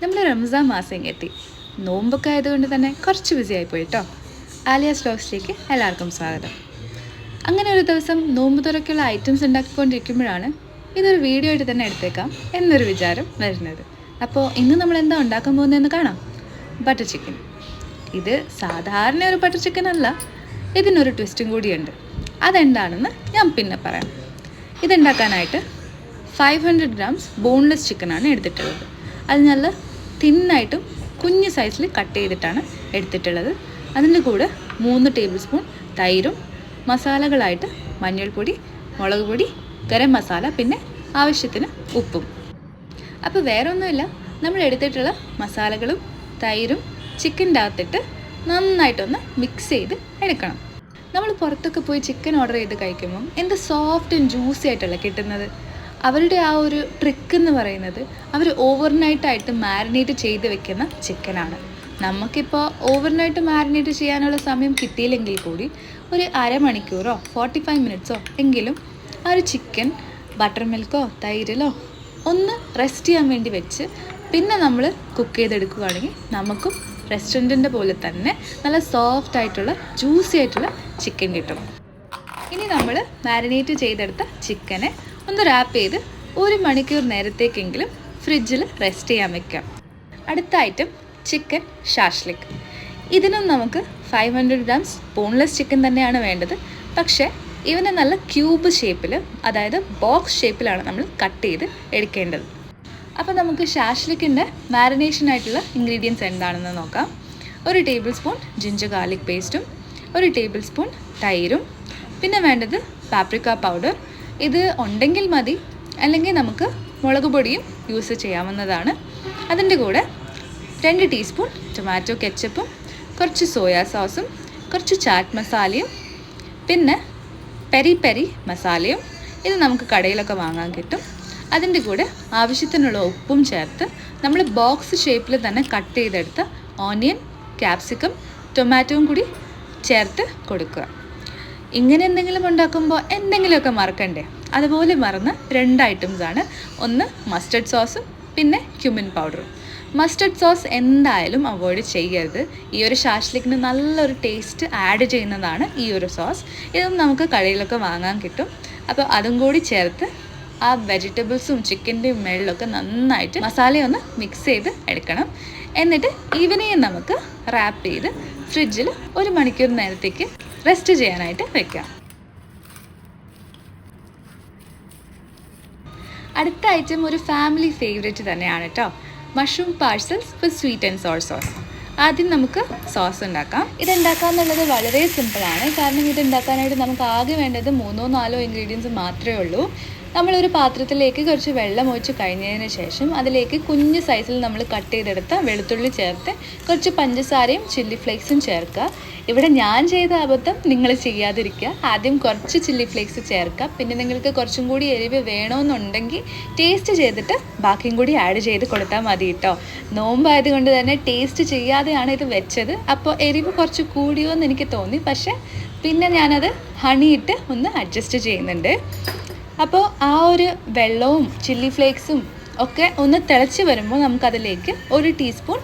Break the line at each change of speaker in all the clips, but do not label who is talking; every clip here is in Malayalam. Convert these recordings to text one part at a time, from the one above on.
നമ്മൾ റംസാൻ മാസം എത്തി. നോമ്പൊക്കെ ആയതുകൊണ്ട് തന്നെ കുറച്ച് ബിസി ആയിപ്പോയി കേട്ടോ. ആലിയാസ് വ്ലോഗ്സിലേക്ക് എല്ലാവർക്കും സ്വാഗതം. അങ്ങനെ ഒരു ദിവസം നോമ്പ് തുറക്കുള്ള ഐറ്റംസ് ഉണ്ടാക്കിക്കൊണ്ടിരിക്കുമ്പോഴാണ് ഇതൊരു വീഡിയോ ആയിട്ട് തന്നെ എടുത്തേക്കാം എന്നൊരു വിചാരം വരുന്നത്. അപ്പോൾ ഇന്ന് നമ്മൾ എന്താ ഉണ്ടാക്കാൻ പോകുന്നതെന്ന് കാണാം. Butter chicken. ഇത് സാധാരണ ഒരു ബട്ടർ ചിക്കൻ അല്ല, ഇതിനൊരു ട്വിസ്റ്റും കൂടിയുണ്ട്. അതെന്താണെന്ന് ഞാൻ പിന്നെ പറയാം. ഇതുണ്ടാക്കാനായിട്ട് 500 ഗ്രാംസ് ബോൺലെസ് ചിക്കനാണ് എടുത്തിട്ടുള്ളത്. അത് നല്ല തിന്നായിട്ടും കുഞ്ഞ് സൈസിൽ കട്ട് ചെയ്തിട്ടാണ് എടുത്തിട്ടുള്ളത്. അതിൻ്റെ കൂടെ 3 ടേബിൾ സ്പൂൺ തൈരും മസാലകളായിട്ട് മഞ്ഞൾപ്പൊടി, മുളക് പൊടി, ഗരം മസാല, പിന്നെ ആവശ്യത്തിന് ഉപ്പും. അപ്പോൾ വേറെ ഒന്നുമില്ല, നമ്മൾ എടുത്തിട്ടുള്ള മസാലകളും തൈരും ചിക്കൻ്റെ അകത്തിട്ട് നന്നായിട്ടൊന്ന് മിക്സ് ചെയ്ത് എടുക്കണം. നമ്മൾ പുറത്തൊക്കെ പോയി ചിക്കൻ ഓർഡർ ചെയ്ത് കഴിക്കുമ്പം എന്ത് സോഫ്റ്റ് ആൻഡ് ജ്യൂസി ആയിട്ടല്ല കിട്ടുന്നത്. അവരുടെ ആ ഒരു ട്രിക്ക് എന്ന് പറയുന്നത് അവർ ഓവർനൈറ്റായിട്ട് മാരിനേറ്റ് ചെയ്ത് വെക്കുന്ന ചിക്കനാണ്. നമുക്കിപ്പോൾ ഓവർനൈറ്റ് മാരിനേറ്റ് ചെയ്യാനുള്ള സമയം കിട്ടിയില്ലെങ്കിൽ കൂടി ഒരു അരമണിക്കൂറോ 45 മിനിറ്റ്സോ എങ്കിലും ആ ഒരു ചിക്കൻ ബട്ടർ മിൽക്കോ തൈരിലോ ഒന്ന് റെസ്റ്റ് ചെയ്യാൻ വേണ്ടി വെച്ച് പിന്നെ നമ്മൾ കുക്ക് ചെയ്തെടുക്കുകയാണെങ്കിൽ നമുക്കും റെസ്റ്റോറൻറ്റിൻ്റെ പോലെ തന്നെ നല്ല സോഫ്റ്റ് ആയിട്ടുള്ള ജ്യൂസി ആയിട്ടുള്ള ചിക്കൻ കിട്ടും. ഇനി നമ്മൾ മാരിനേറ്റ് ചെയ്തെടുത്ത ചിക്കനെ ഒന്ന് റാപ്പ് ചെയ്ത് 1 മണിക്കൂർ നേരത്തേക്കെങ്കിലും ഫ്രിഡ്ജിൽ റെസ്റ്റ് ചെയ്യാൻ വെക്കാം. അടുത്ത ഐറ്റം ചിക്കൻ ഷാഷ്ലിക്. ഇതിനും നമുക്ക് 500 ഗ്രാംസ് ബോൺലെസ് ചിക്കൻ തന്നെയാണ് വേണ്ടത്. പക്ഷേ ഇവനെ നല്ല ക്യൂബ് ഷേപ്പിൽ, അതായത് ബോക്സ് ഷേപ്പിലാണ് നമ്മൾ കട്ട് ചെയ്ത് എടുക്കേണ്ടത്. അപ്പോൾ നമുക്ക് ഷാഷ്ലിക്കിൻ്റെ മാരിനേഷനായിട്ടുള്ള ഇൻഗ്രീഡിയൻസ് എന്താണെന്ന് നോക്കാം. 1 ടേബിൾ സ്പൂൺ ജിഞ്ചർ ഗാർലിക് പേസ്റ്റും 1 ടേബിൾ സ്പൂൺ തൈരും, പിന്നെ വേണ്ടത് പാപ്രിക്ക പൗഡർ. ഇത് ഉണ്ടെങ്കിൽ മതി, അല്ലെങ്കിൽ നമുക്ക് മുളക് പൊടിയും യൂസ് ചെയ്യാവുന്നതാണ്. അതിൻ്റെ കൂടെ 2 ടീസ്പൂൺ ടൊമാറ്റോ കെച്ചപ്പും കുറച്ച് സോയാ സോസും കുറച്ച് ചാറ്റ് മസാലയും പിന്നെ പെരി പെരി മസാലയും. ഇത് നമുക്ക് കടയിലൊക്കെ വാങ്ങാൻ കിട്ടും. അതിൻ്റെ കൂടെ ആവശ്യത്തിനുള്ള ഉപ്പും ചേർത്ത് നമ്മൾ ബോക്സ് ഷേപ്പിൽ തന്നെ കട്ട് ചെയ്തെടുത്ത ഓണിയൻ, ക്യാപ്സിക്കം, ടൊമാറ്റോയും കൂടി ചേർത്ത് കൊടുക്കുക. ഇങ്ങനെ എന്തെങ്കിലും ഉണ്ടാക്കുമ്പോൾ എന്തെങ്കിലുമൊക്കെ മറക്കണ്ടേ? അതുപോലെ മറന്ന 2 ഐറ്റംസാണ്. ഒന്ന് മസ്റ്റർഡ് സോസും പിന്നെ ക്യുമിൻ പൗഡറും. മസ്റ്റർഡ് സോസ് എന്തായാലും അവോയ്ഡ് ചെയ്യരുത്. ഈ ഒരു ഷാഷ്ലിക്കിന് നല്ലൊരു ടേസ്റ്റ് ആഡ് ചെയ്യുന്നതാണ് ഈ ഒരു സോസ്. ഇതും നമുക്ക് കടയിലൊക്കെ വാങ്ങാൻ കിട്ടും. അപ്പോൾ അതും കൂടി ചേർത്ത് ആ വെജിറ്റബിൾസും ചിക്കൻ്റെയും മേളിലൊക്കെ നന്നായിട്ട് മസാലയൊന്ന് മിക്സ് ചെയ്ത് എടുക്കണം. എന്നിട്ട് ഈവനിങ് നമുക്ക് റാപ്പ് ചെയ്ത് ഫ്രിഡ്ജിൽ 1 മണിക്കൂർ നേരത്തേക്ക് റെസ്റ്റ് ചെയ്യാനായിട്ട് വെക്കാം. അടുത്ത ഐറ്റം ഒരു ഫാമിലി ഫേവറേറ്റ് തന്നെയാണ് കേട്ടോ. Mushroom parcels with sweet and sour sauce. ആദ്യം നമുക്ക് സോസ് ഉണ്ടാക്കാം. ഇതുണ്ടാക്കാമെന്നുള്ളത് വളരെ സിമ്പിളാണ്. കാരണം ഇതുണ്ടാക്കാനായിട്ട് നമുക്ക് ആകെ വേണ്ടത് 3-4 ഇൻഗ്രീഡിയൻസ് മാത്രമേ ഉള്ളൂ. നമ്മളൊരു പാത്രത്തിലേക്ക് കുറച്ച് വെള്ളം ഒഴിച്ച് കഴിഞ്ഞതിന് ശേഷം അതിലേക്ക് കുഞ്ഞ് സൈസിൽ നമ്മൾ കട്ട് ചെയ്തെടുത്ത വെളുത്തുള്ളി ചേർത്ത് കുറച്ച് പഞ്ചസാരയും ചില്ലി ഫ്ലേക്സും ചേർക്കുക. ഇവിടെ ഞാൻ ചെയ്ത അബദ്ധം നിങ്ങൾ ചെയ്യാതിരിക്കുക. ആദ്യം കുറച്ച് ചില്ലി ഫ്ലേക്സ് ചേർക്കുക. പിന്നെ നിങ്ങൾക്ക് കുറച്ചും കൂടി എരിവ് വേണമെന്നുണ്ടെങ്കിൽ ടേസ്റ്റ് ചെയ്തിട്ട് ബാക്കിയും കൂടി ആഡ് ചെയ്ത് കൊടുത്താൽ മതി കേട്ടോ. നോമ്പായതുകൊണ്ട് തന്നെ ടേസ്റ്റ് ചെയ്യാതെയാണ് ഇത് വെച്ചത്. അപ്പോൾ എരിവ് കുറച്ച് കൂടിയോ എന്ന് എനിക്ക് തോന്നി. പക്ഷേ പിന്നെ ഞാനത് ഹണിയിട്ട് ഒന്ന് അഡ്ജസ്റ്റ് ചെയ്യുന്നുണ്ട്. അപ്പോൾ ആ ഒരു വെള്ളവും ചില്ലി ഫ്ലേക്സും ഒക്കെ ഒന്ന് തിളച്ച് വരുമ്പോൾ നമുക്കതിലേക്ക് 1 ടീസ്പൂൺ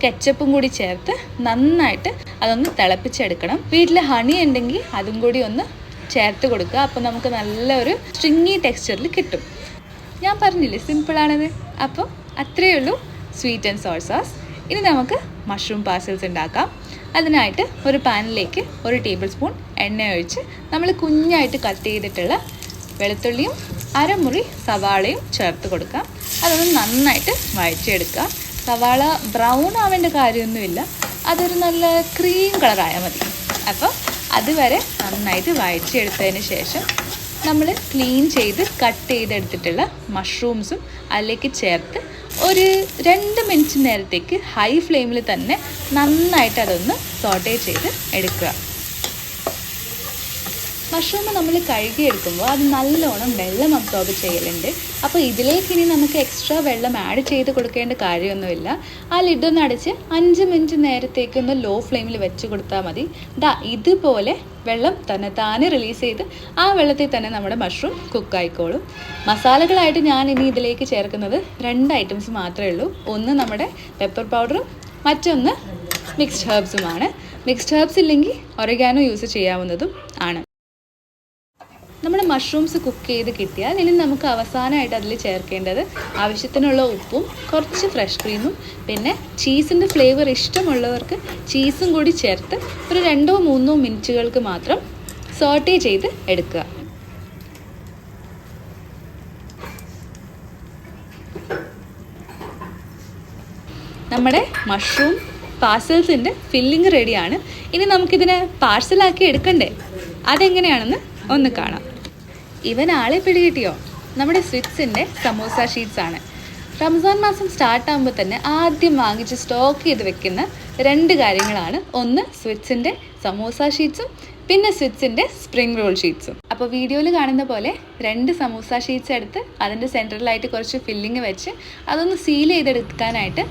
കെച്ചപ്പും കൂടി ചേർത്ത് നന്നായിട്ട് അതൊന്ന് തിളപ്പിച്ചെടുക്കണം. വീട്ടിൽ ഹണി ഉണ്ടെങ്കിൽ അതും കൂടി ഒന്ന് ചേർത്ത് കൊടുക്കുക. അപ്പോൾ നമുക്ക് നല്ലൊരു സ്ട്രിങ്ങി ടെക്സ്ചറിൽ കിട്ടും. ഞാൻ പറഞ്ഞില്ലേ സിമ്പിളാണത്. അപ്പോൾ അത്രയേ ഉള്ളൂ സ്വീറ്റ് ആൻഡ് സോർ സോസ്. ഇനി നമുക്ക് മഷ്റൂം പാഴ്സൽസ് ഉണ്ടാക്കാം. അതിനായിട്ട് ഒരു പാനിലേക്ക് 1 ടേബിൾ സ്പൂൺ എണ്ണ ഒഴിച്ച് നമ്മൾ കുഞ്ഞായിട്ട് കട്ട് ചെയ്തിട്ടുള്ള വെളുത്തുള്ളിയും അരമുറി സവാളയും ചേർത്ത് കൊടുക്കാം. അതൊന്ന് നന്നായിട്ട് വഴറ്റിയെടുക്കുക. സവാള ബ്രൗൺ ആവേണ്ട കാര്യമൊന്നുമില്ല, അതൊരു നല്ല ക്രീം കളറായാൽ മതി. അപ്പോൾ അതുവരെ നന്നായിട്ട് വഴറ്റിയെടുത്തതിന് ശേഷം നമ്മൾ ക്ലീൻ ചെയ്ത് കട്ട് ചെയ്തെടുത്തിട്ടുള്ള മഷ്റൂംസും അതിലേക്ക് ചേർത്ത് ഒരു 2 മിനിറ്റ് നേരത്തേക്ക് ഹൈ ഫ്ലെയിമിൽ തന്നെ നന്നായിട്ട് അതൊന്ന് സോട്ടേ ചെയ്ത് എടുക്കുക. മഷ്റൂം നമ്മൾ കഴുകിയെടുക്കുമ്പോൾ അത് നല്ലോണം വെള്ളം അബ്സോർബ് ചെയ്യലുണ്ട്. അപ്പോൾ ഇതിലേക്ക് ഇനി നമുക്ക് എക്സ്ട്രാ വെള്ളം ആഡ് ചെയ്ത് കൊടുക്കേണ്ട കാര്യമൊന്നുമില്ല. ആ ലിഡൊന്ന് അടച്ച് 5 മിനിറ്റ് നേരത്തേക്കൊന്ന് ലോ ഫ്ലെയിമിൽ വെച്ച് കൊടുത്താൽ മതി. ഇതുപോലെ വെള്ളം തന്നെ താനെ റിലീസ് ചെയ്ത് ആ വെള്ളത്തിൽ തന്നെ നമ്മുടെ മഷ്റൂം കുക്കായിക്കോളും. മസാലകളായിട്ട് ഞാൻ ഇനി ഇതിലേക്ക് ചേർക്കുന്നത് 2 ഐറ്റംസ് മാത്രമേ ഉള്ളൂ. ഒന്ന് നമ്മുടെ പെപ്പർ പൗഡറും മറ്റൊന്ന് മിക്സ്ഡ് ഹെർബ്സുമാണ്. മിക്സ്ഡ് ഹെർബ്സ് ഇല്ലെങ്കിൽ ഒറിഗാനോ യൂസ് ചെയ്യാവുന്നതും ആണ്. നമ്മുടെ മഷ്റൂംസ് കുക്ക് ചെയ്ത് കിട്ടിയാൽ ഇനി നമുക്ക് അവസാനമായിട്ട് അതിൽ ചേർക്കേണ്ടത് ആവശ്യത്തിനുള്ള ഉപ്പും കുറച്ച് ഫ്രഷ് ക്രീമും പിന്നെ ചീസിൻ്റെ ഫ്ലേവർ ഇഷ്ടമുള്ളവർക്ക് ചീസും കൂടി ചേർത്ത് ഒരു 2-3 മിനിറ്റുകൾക്ക് മാത്രം സോട്ടേ ചെയ്ത് എടുക്കുക. നമ്മുടെ മഷ്റൂം പാർസൽസിൻ്റെ ഫില്ലിങ് റെഡിയാണ്. ഇനി നമുക്കിതിനെ പാർസലാക്കി എടുക്കണ്ടേ? അതെങ്ങനെയാണെന്ന് ഒന്ന് കാണാം. ഇവനാളെ പിടികിട്ടിയോ? നമ്മുടെ സ്വിറ്റ്സിൻ്റെ സമോസ ഷീറ്റ്സ് ആണ്. റംസാൻ മാസം സ്റ്റാർട്ടാകുമ്പോൾ തന്നെ ആദ്യം വാങ്ങിച്ച് സ്റ്റോക്ക് ചെയ്ത് വെക്കുന്ന 2 കാര്യങ്ങളാണ്. ഒന്ന് സ്വിറ്റ്സിൻ്റെ സമോസ ഷീറ്റ്സും പിന്നെ സ്വിറ്റ്സിൻ്റെ സ്പ്രിംഗ് റോൾ ഷീറ്റ്സും. അപ്പോൾ വീഡിയോയിൽ കാണുന്ന പോലെ 2 സമോസ ഷീറ്റ്സ് എടുത്ത് അതിൻ്റെ സെൻറ്ററിലായിട്ട് കുറച്ച് ഫില്ലിങ് വെച്ച് അതൊന്ന് സീൽ ചെയ്തെടുക്കാനായിട്ട്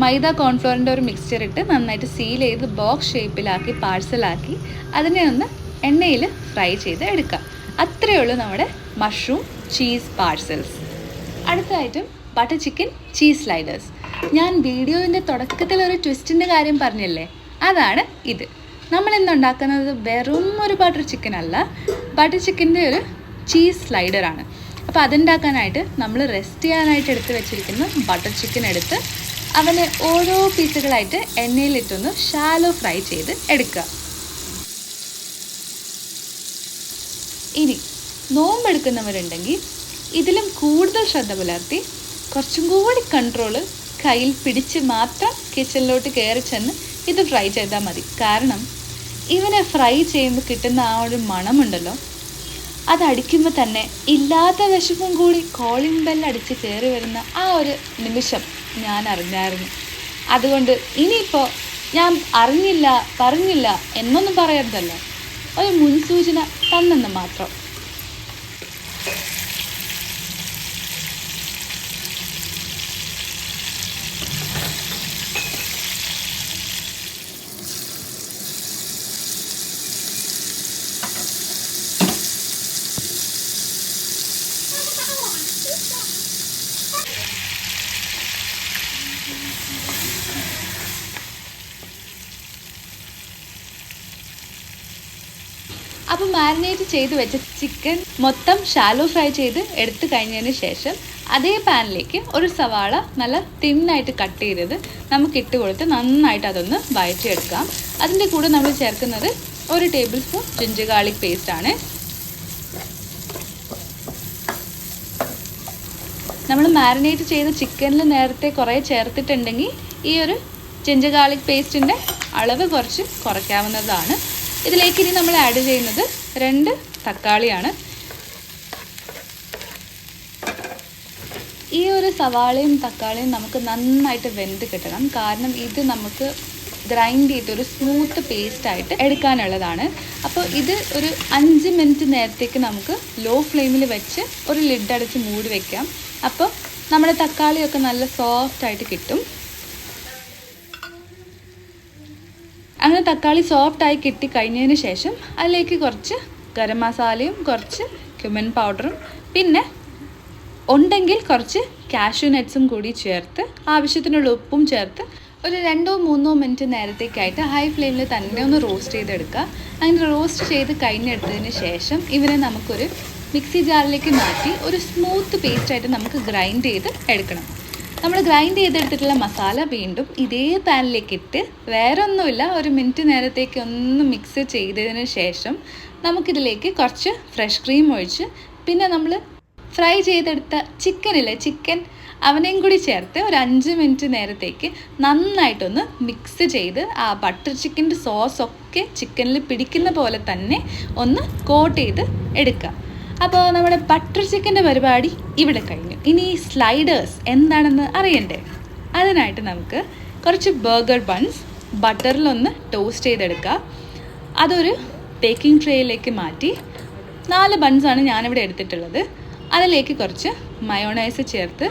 മൈദ കോൺഫ്ലോറിൻ്റെ ഒരു മിക്സ്ചർ ഇട്ട് നന്നായിട്ട് സീൽ ചെയ്ത് ബോക്സ് ഷേപ്പിലാക്കി പാർസലാക്കി അതിനെ ഒന്ന് എണ്ണയിൽ ഫ്രൈ ചെയ്ത് എടുക്കാം. അത്രയേ ഉള്ളൂ നമ്മുടെ മഷ്റൂം ചീസ് പാർസൽസ്. അടുത്തതായിട്ടും ബട്ടർ ചിക്കൻ ചീസ് സ്ലൈഡേഴ്സ്. ഞാൻ വീഡിയോവിൻ്റെ തുടക്കത്തിൽ ഒരു ട്വിസ്റ്റിൻ്റെ കാര്യം പറഞ്ഞില്ലേ, അതാണ് ഇത്. നമ്മളിന്ന് ഉണ്ടാക്കുന്നത് വെറും ഒരു ബട്ടർ ചിക്കൻ അല്ല, ബട്ടർ ചിക്കൻ്റെ ഒരു ചീസ് സ്ലൈഡറാണ്. അപ്പോൾ അതുണ്ടാക്കാനായിട്ട് നമ്മൾ റെസ്റ്റ് ചെയ്യാനായിട്ട് എടുത്ത് വെച്ചിരിക്കുന്ന ബട്ടർ ചിക്കൻ എടുത്ത് അവനെ ഓരോ പീസുകളായിട്ട് എണ്ണയിലിട്ടൊന്ന് ഷാലോ ഫ്രൈ ചെയ്ത് എടുക്കുക. ഇനി നോമ്പെടുക്കുന്നവരുണ്ടെങ്കിൽ ഇതിലും കൂടുതൽ ശ്രദ്ധ പുലർത്തി കുറച്ചും കൂടി കൺട്രോള് കയ്യിൽ പിടിച്ച് മാത്രം കിച്ചണിലോട്ട് കയറി ചെന്ന് ഇത് ഫ്രൈ ചെയ്താൽ മതി. കാരണം ഇവനെ ഫ്രൈ ചെയ്യുമ്പോൾ കിട്ടുന്ന ആ ഒരു മണമുണ്ടല്ലോ, അതടിക്കുമ്പോൾ തന്നെ ഇല്ലാത്ത വിശപ്പും കൂടി കോളിംഗ് ബെല്ലടിച്ച് കയറി വരുന്ന ആ ഒരു നിമിഷം ഞാൻ അറിഞ്ഞായിരുന്നു. അതുകൊണ്ട് ഇനിയിപ്പോൾ ഞാൻ അറിഞ്ഞില്ല പറഞ്ഞില്ല എന്നൊന്നും പറയരുതല്ലോ, ഒരു മുൻസൂചന തന്നെന്ന് മാത്രം. അപ്പോൾ മാരിനേറ്റ് ചെയ്ത് വെച്ച ചിക്കൻ മൊത്തം ഷാലോ ഫ്രൈ ചെയ്ത് എടുത്തു കഴിഞ്ഞതിന് ശേഷം അതേ പാനിലേക്ക് ഒരു സവാള നല്ല തിന്നായിട്ട് കട്ട് ചെയ്തത് നമുക്ക് ഇട്ട് കൊടുത്ത് നന്നായിട്ട് അതൊന്ന് വഴറ്റിയെടുക്കാം. അതിൻ്റെ കൂടെ നമ്മൾ ചേർക്കുന്നത് 1 ടേബിൾ സ്പൂൺ ജിഞ്ചർ ഗാർലിക് പേസ്റ്റാണ്. നമ്മൾ മാരിനേറ്റ് ചെയ്ത ചിക്കനിൽ നേരത്തെ കുറേ ചേർത്തിട്ടുണ്ടെങ്കിൽ ഈ ഒരു ജിഞ്ചർ ഗാർലിക് പേസ്റ്റിൻ്റെ അളവ് കുറച്ച് കുറയ്ക്കാവുന്നതാണ്. ഇതിലേക്ക് ഇനി നമ്മൾ ആഡ് ചെയ്യുന്നത് 2 തക്കാളിയാണ്. ഈ ഒരു സവാളയും തക്കാളിയും നമുക്ക് നന്നായിട്ട് വെന്ത് കിട്ടണം. കാരണം ഇത് നമുക്ക് ഗ്രൈൻഡ് ചെയ്തൊരു സ്മൂത്ത് പേസ്റ്റായിട്ട് എടുക്കാനുള്ളതാണ്. അപ്പോൾ ഇത് ഒരു 5 മിനിറ്റ് നേരത്തേക്ക് നമുക്ക് ലോ ഫ്ലെയിമിൽ വെച്ച് ഒരു ലിഡ് അടച്ച് മൂടി വയ്ക്കാം. അപ്പോൾ നമ്മുടെ തക്കാളിയൊക്കെ നല്ല സോഫ്റ്റായിട്ട് കിട്ടും. അങ്ങനെ തക്കാളി സോഫ്റ്റായി കിട്ടി കഴിഞ്ഞതിന് ശേഷം അതിലേക്ക് കുറച്ച് ഗരം മസാലയും കുറച്ച് ക്യുമിൻ പൗഡറും പിന്നെ ഉണ്ടെങ്കിൽ കുറച്ച് കാഷ്യൂ നട്ട്സും കൂടി ചേർത്ത് ആവശ്യത്തിനുള്ള ഉപ്പും ചേർത്ത് ഒരു 2-3 മിനിറ്റ് നേരത്തേക്കായിട്ട് ഹൈ ഫ്ലെയിമിൽ തന്നെ ഒന്ന് റോസ്റ്റ് ചെയ്തെടുക്കുക. അങ്ങനെ റോസ്റ്റ് ചെയ്ത് കഴിഞ്ഞെടുത്തതിന് ശേഷം ഇവരെ നമുക്കൊരു മിക്സി ജാറിലേക്ക് മാറ്റി ഒരു സ്മൂത്ത് പേസ്റ്റായിട്ട് നമുക്ക് ഗ്രൈൻഡ് ചെയ്ത് എടുക്കണം. നമ്മൾ ഗ്രൈൻഡ് ചെയ്തെടുത്തിട്ടുള്ള മസാല വീണ്ടും ഇതേ പാനിലേക്ക് ഇട്ട് വേറെ ഒന്നുമില്ല, ഒരു മിനിറ്റ് നേരത്തേക്ക് ഒന്ന് മിക്സ് ചെയ്തതിന് ശേഷം നമുക്കിതിലേക്ക് കുറച്ച് ഫ്രഷ് ക്രീം ഒഴിച്ച് പിന്നെ നമ്മൾ ഫ്രൈ ചെയ്തെടുത്ത ചിക്കൻ അവനെയും കൂടി ചേർത്ത് ഒരു 5 മിനിറ്റ് നേരത്തേക്ക് നന്നായിട്ടൊന്ന് മിക്സ് ചെയ്ത് ആ ബട്ടർ ചിക്കൻ്റെ സോസൊക്കെ ചിക്കനിൽ പിടിക്കുന്ന പോലെ തന്നെ ഒന്ന് കോട്ട് ചെയ്ത് എടുക്കുക. അപ്പോൾ നമ്മുടെ ബട്ടർ ചിക്കൻ്റെ പരിപാടി ഇവിടെ കഴിഞ്ഞു. ഇനി സ്ലൈഡേഴ്സ് എന്താണെന്ന് അറിയണ്ടേ? അതിനായിട്ട് നമുക്ക് കുറച്ച് ബർഗർ ബൺസ് ബട്ടറിലൊന്ന് ടോസ്റ്റ് ചെയ്തെടുക്കുക. അതൊരു ബേക്കിംഗ് ട്രേയിലേക്ക് മാറ്റി 4 ബൺസാണ് ഞാനിവിടെ എടുത്തിട്ടുള്ളത്. അതിലേക്ക് കുറച്ച് മയോണൈസ് ചേർത്ത്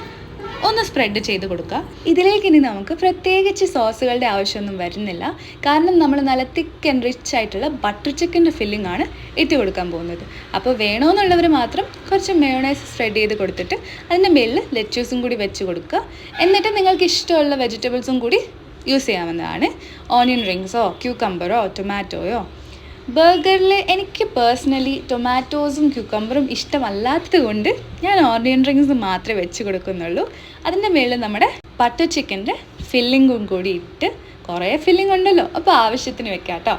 ഒന്ന് സ്പ്രെഡ് ചെയ്ത് കൊടുക്കുക. ഇതിലേക്ക് ഇനി നമുക്ക് പ്രത്യേകിച്ച് സോസുകളുടെ ആവശ്യമൊന്നും വരുന്നില്ല. കാരണം നമ്മൾ നല്ല തിക്ക് ആൻഡ് റിച്ച് ആയിട്ടുള്ള ബട്ടർ ചിക്കൻ്റെ ഫില്ലിംഗ് ആണ് ഇട്ട് കൊടുക്കാൻ പോകുന്നത്. അപ്പോൾ വേണമെന്നുള്ളവർ മാത്രം കുറച്ച് മയോണൈസ് സ്പ്രെഡ് ചെയ്ത് കൊടുത്തിട്ട് അതിൻ്റെ മേളിൽ ലെറ്റ്യൂസും കൂടി വെച്ച് കൊടുക്കുക. എന്നിട്ട് നിങ്ങൾക്ക് ഇഷ്ടമുള്ള വെജിറ്റബിൾസും കൂടി യൂസ് ചെയ്യാവുന്നതാണ്. ഓണിയൻ റിങ്സോ ക്യൂക്കമ്പറോ ടൊമാറ്റോയോ. ബർഗറിൽ എനിക്ക് പേഴ്സണലി ടൊമാറ്റോസും ക്യൂക്കമ്പറും ഇഷ്ടമല്ലാത്തത് കൊണ്ട് ഞാൻ ഓണിയൻ റിങ്സ് മാത്രമേ വെച്ച് കൊടുക്കുന്നുള്ളൂ. അതിൻ്റെ മേളിൽ നമ്മുടെ ബട്ടർ ചിക്കൻ്റെ ഫില്ലിങ്ങും കൂടി ഇട്ട്, കുറേ ഫില്ലിംഗ് ഉണ്ടല്ലോ അപ്പോൾ ആവശ്യത്തിന് വെക്കാം കേട്ടോ.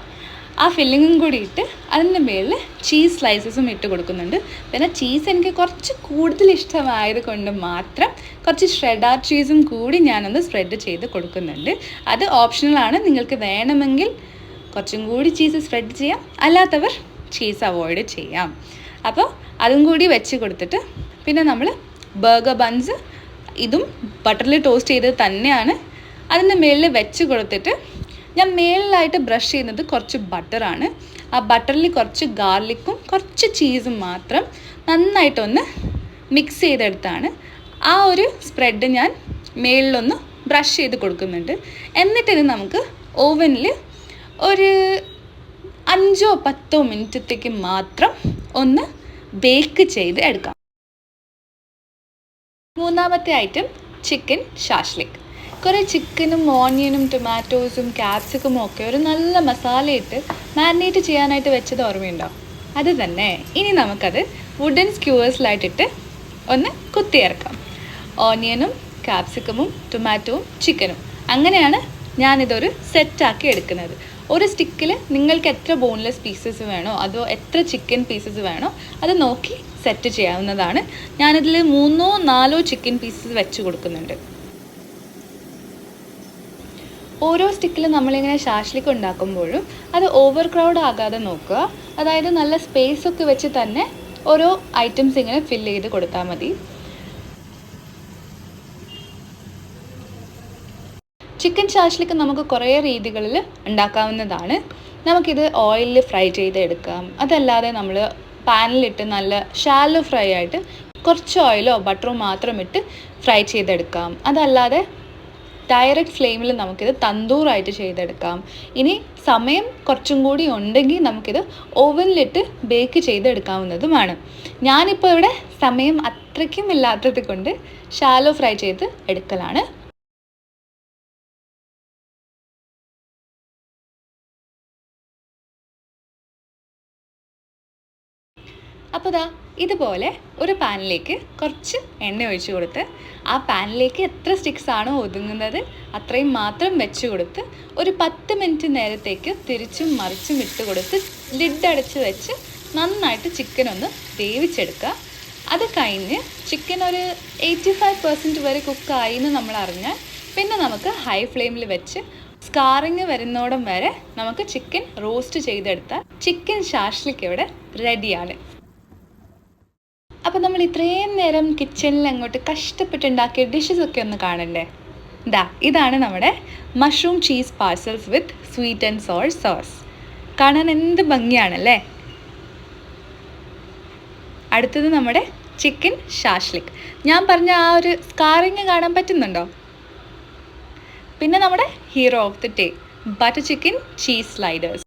ആ ഫില്ലിങ്ങും കൂടി ഇട്ട് അതിൻ്റെ മേളിൽ ചീസ് സ്ലൈസസും ഇട്ട് കൊടുക്കുന്നുണ്ട്. പിന്നെ ചീസ് എനിക്ക് കുറച്ച് കൂടുതൽ ഇഷ്ടമായത് കൊണ്ട് മാത്രം കുറച്ച് ഷ്രെഡാർ ചീസും കൂടി ഞാനൊന്ന് സ്പ്രെഡ് ചെയ്ത് കൊടുക്കുന്നുണ്ട്. അത് ഓപ്ഷണലാണ്. നിങ്ങൾക്ക് വേണമെങ്കിൽ കുറച്ചും കൂടി ചീസ് സ്പ്രെഡ് ചെയ്യാം, അല്ലാത്തവർ ചീസ് അവോയ്ഡ് ചെയ്യാം. അപ്പോൾ അതും കൂടി വെച്ച് കൊടുത്തിട്ട് പിന്നെ നമ്മൾ ബർഗർ ബൺസ് ഇതും ബട്ടറിൽ ടോസ്റ്റ് ചെയ്തത് തന്നെയാണ് അതിൻ്റെ മേളിൽ വെച്ച് കൊടുത്തിട്ട് ഞാൻ മേളിലായിട്ട് ബ്രഷ് ചെയ്യുന്നത് കുറച്ച് ബട്ടറാണ്. ആ ബട്ടറിൽ കുറച്ച് ഗാർലിക്കും കുറച്ച് ചീസും മാത്രം നന്നായിട്ടൊന്ന് മിക്സ് ചെയ്തെടുത്താണ് ആ ഒരു സ്പ്രെഡ് ഞാൻ മേളിലൊന്ന് ബ്രഷ് ചെയ്ത് കൊടുക്കുന്നുണ്ട്. എന്നിട്ടിത് നമുക്ക് ഓവനിൽ ഒരു 5-10 മിനിറ്റത്തേക്ക് മാത്രം ഒന്ന് ബേക്ക് ചെയ്ത് എടുക്കാം. മൂന്നാമത്തെ ഐറ്റം ചിക്കൻ ഷാഷ്ലിക്. കുറേ ചിക്കനും ഓണിയനും ടൊമാറ്റോസും ക്യാപ്സിക്കമും ഒക്കെ ഒരു നല്ല മസാലയിട്ട് മാരിനേറ്റ് ചെയ്യാനായിട്ട് വെച്ചത് ഓർമ്മയുണ്ടോ? അത് തന്നെ. ഇനി നമുക്കത് വുഡൻ സ്ക്യൂവേഴ്സിലായിട്ടിട്ട് ഒന്ന് കുത്തിയിറക്കാം. ഓണിയനും ക്യാപ്സിക്കമും ടൊമാറ്റോവും ചിക്കനും, അങ്ങനെയാണ് ഞാനിതൊരു സെറ്റാക്കി എടുക്കുന്നത്. ഒരു സ്റ്റിക്കിൽ നിങ്ങൾക്ക് എത്ര ബോൺലെസ് പീസസ് വേണോ അതോ എത്ര ചിക്കൻ പീസസ് വേണോ അത് നോക്കി സെറ്റ് ചെയ്യാവുന്നതാണ്. ഞാനിതിൽ 3-4 ചിക്കൻ പീസസ് വെച്ച് കൊടുക്കുന്നുണ്ട്. ഓരോ സ്റ്റിക്കിൽ നമ്മളിങ്ങനെ ഷാഷ്ലിക്ക് ഉണ്ടാക്കുമ്പോഴും അത് ഓവർ ക്രൗഡ് ആകാതെ നോക്കുക. അതായത് നല്ല സ്പേസൊക്കെ വെച്ച് തന്നെ ഓരോ ഐറ്റംസ് ഇങ്ങനെ ഫില്ല് ചെയ്ത് കൊടുത്താൽ മതി. ചിക്കൻ ഷാഷ്ലിക്ക് നമുക്ക് കുറേ രീതികളിൽ ഉണ്ടാക്കാവുന്നതാണ്. നമുക്കിത് ഓയിലിൽ ഫ്രൈ ചെയ്ത് എടുക്കാം. അതല്ലാതെ നമ്മൾ പാനിലിട്ട് നല്ല ഷാലോ ഫ്രൈ ആയിട്ട് കുറച്ച് ഓയിലോ ബട്ടറോ മാത്രം ഇട്ട് ഫ്രൈ ചെയ്തെടുക്കാം. അതല്ലാതെ ഡയറക്റ്റ് ഫ്ലെയിമിൽ നമുക്കിത് തന്തൂറായിട്ട് ചെയ്തെടുക്കാം. ഇനി സമയം കുറച്ചും കൂടി ഉണ്ടെങ്കിൽ നമുക്കിത് ഓവനിലിട്ട് ബേക്ക് ചെയ്തെടുക്കാവുന്നതുമാണ്. ഞാനിപ്പോൾ ഇവിടെ സമയം അത്രയ്ക്കും ഇല്ലാത്തത് കൊണ്ട് ഷാലോ ഫ്രൈ ചെയ്ത് എടുക്കലാണ്. അപ്പോൾ ഇതുപോലെ ഒരു പാനിലേക്ക് കുറച്ച് എണ്ണ ഒഴിച്ച് കൊടുത്ത് ആ പാനിലേക്ക് എത്ര സ്റ്റിക്സ് ആണോ ഒതുങ്ങുന്നത് അത്രയും മാത്രം വെച്ച് കൊടുത്ത് ഒരു 10 മിനിറ്റ് നേരത്തേക്ക് തിരിച്ചും മറിച്ചും ഇട്ട് കൊടുത്ത് ലിഡ് അടച്ച് വെച്ച് നന്നായിട്ട് ചിക്കൻ ഒന്ന് വേവിച്ചെടുക്കുക. അത് കഴിഞ്ഞ് ചിക്കൻ ഒരു 85% വരെ കുക്കായി എന്ന് നമ്മൾ അറിഞ്ഞാൽ പിന്നെ നമുക്ക് ഹൈ ഫ്ലെയിമിൽ വെച്ച് സ്കാറിങ് വരുന്നോടം വരെ നമുക്ക് ചിക്കൻ റോസ്റ്റ് ചെയ്തെടുത്താൽ ചിക്കൻ ഷാഷ്ലിക്ക് ഇവിടെ റെഡിയാണ്. അപ്പോൾ നമ്മൾ ഇത്രയും നേരം കിച്ചണിൽ അങ്ങോട്ട് കഷ്ടപ്പെട്ടുണ്ടാക്കിയ ഡിഷസൊക്കെ ഒന്ന് കാണണ്ടേ? ഇതാണ് നമ്മുടെ mushroom cheese parcels with sweet and sour sauce. കാണാൻ എന്ത് ഭംഗിയാണല്ലേ? അടുത്തത് നമ്മുടെ ചിക്കൻ ഷാഷ്ലിക്. ഞാൻ പറഞ്ഞ ആ ഒരു സ്കാറിങ് കാണാൻ പറ്റുന്നുണ്ടോ? പിന്നെ നമ്മുടെ hero of the day butter chicken cheese sliders.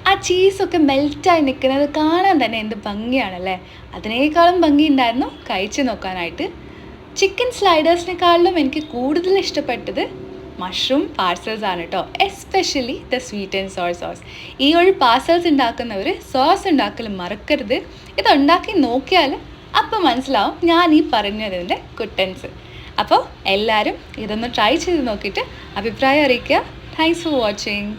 ആ ചീസൊക്കെ മെൽറ്റായി നിൽക്കുന്നത് കാണാൻ തന്നെ എന്ത് ഭംഗിയാണല്ലേ? അതിനേക്കാളും ഭംഗിയുണ്ടായിരുന്നു കഴിച്ച് നോക്കാനായിട്ട്. ചിക്കൻ സ്ലൈഡേഴ്സിനെക്കാളും എനിക്ക് കൂടുതൽ ഇഷ്ടപ്പെട്ടത് മഷ്റൂം പാർസൽസ് ആണ് കേട്ടോ. Especially the sweet and sour sauce. ഈ ഒരു പാർസൽസ് ഉണ്ടാക്കുന്നവർ സോസ് ഉണ്ടാക്കൽ മറക്കരുത്. ഇതുണ്ടാക്കി നോക്കിയാൽ അപ്പം മനസ്സിലാവും ഞാൻ ഈ പറഞ്ഞതിൻ്റെ കുട്ടൻസ്. അപ്പോൾ എല്ലാവരും ഇതൊന്ന് ട്രൈ ചെയ്ത് നോക്കിയിട്ട് അഭിപ്രായം അറിയിക്കുക. Thanks for watching.